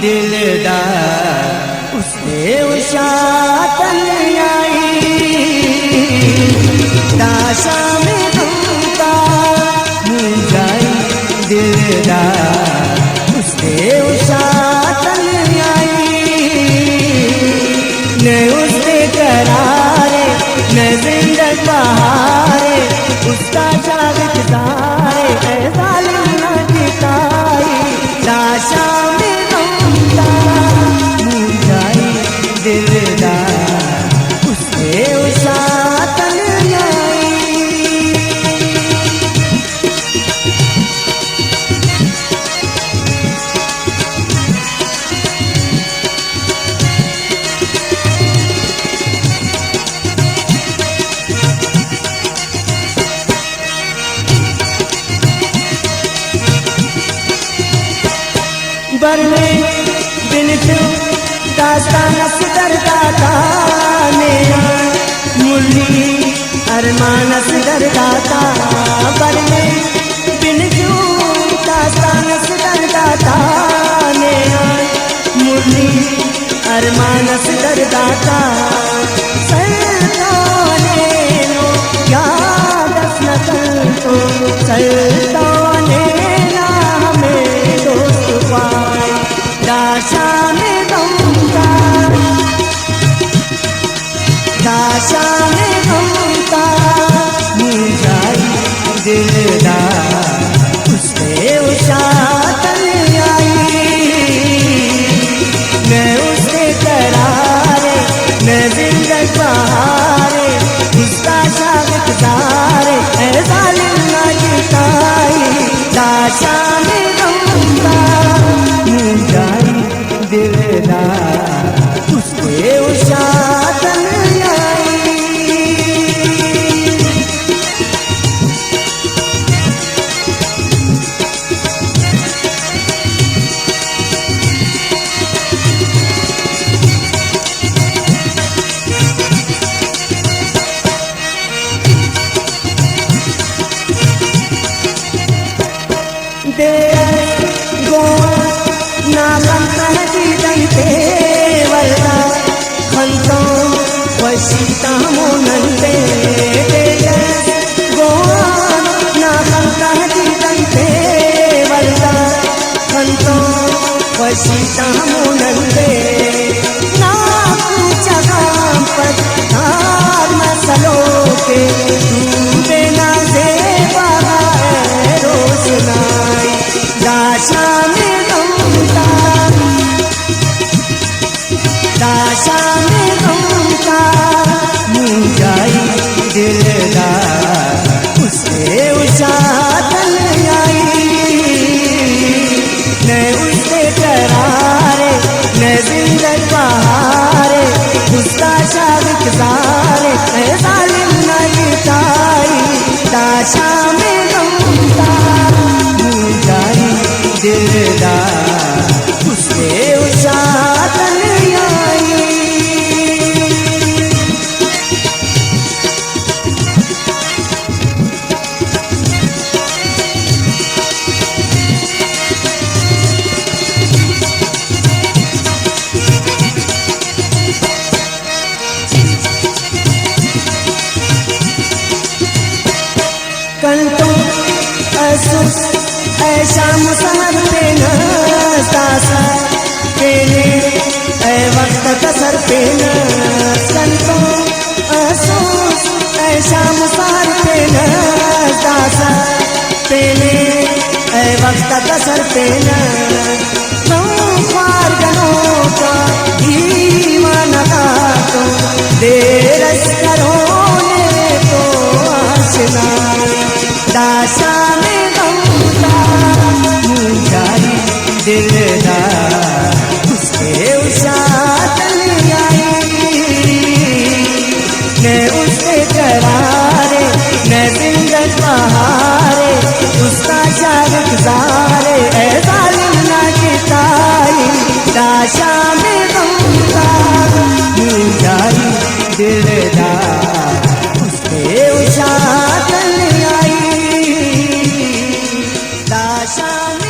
दिलदार उसने उषा तन आई दाशा में घूमता मुंजाई दिलदार उसने उषा तन आई न उसने करारे न जिंदग बहारे उसका जागत दारे जालिम न जिताई दाशा में घूमता मुंजाई दिलदार उसने उषा तन आई। बरने बिन तू दास्तान असगर दाता मेरा मुरली अरमान असगर दाता बरने बिन तू दास्तान असगर दाता मेरा मुरली अरमान असगर दाता सल्ताने नो याद असनतन तो सल्ताने ना हमें दोस्त पाए दाशा में घूमता दाशा में घूमता मुंजाई दिलदार उसने उषा तन आई न उसने करारे न जिंदग बहारे उसका शागत दारे जालिम न जिताई दाशा में घूमता मुंजाई दिलदार उसने उषा तन आई। दे गो ना बनता दंते वरदा खंतो वसीता मोनंते गो ना बनता दंते वरदा खंतो वसीता मोनंते ना पूछा पर धार मसलों के डूबे ना से बहाए रोशनाई दाशा में घूमता दाशा में घूमता मुंजाई दिलदार उसने उषा तन आई न उसने करारे न जिंदग बहारे उसका शागत दारे जालिम न जिताई दाशा में घूमता मुंजाई दिलदार उसने उषा तन आई। कल तो असुस ऐसा मुसहर पे नासा तेरे ऐ वक्त कसर पे कल तो असुस ऐसा मुसहर पे नासा तेरे ऐ वक्त कसर पे फार गनों का दीवाना का तो देरस करो ने तो आशना दाशा में घूमता मुंजाई दिलदार उसने उषा तन आई न उसने करारे न जिंदग बहारे उसका शागत दारे जालिम न जिताई दाशा में घूमता मुंजाई दिलदार उसने उषा तन आई दाशा में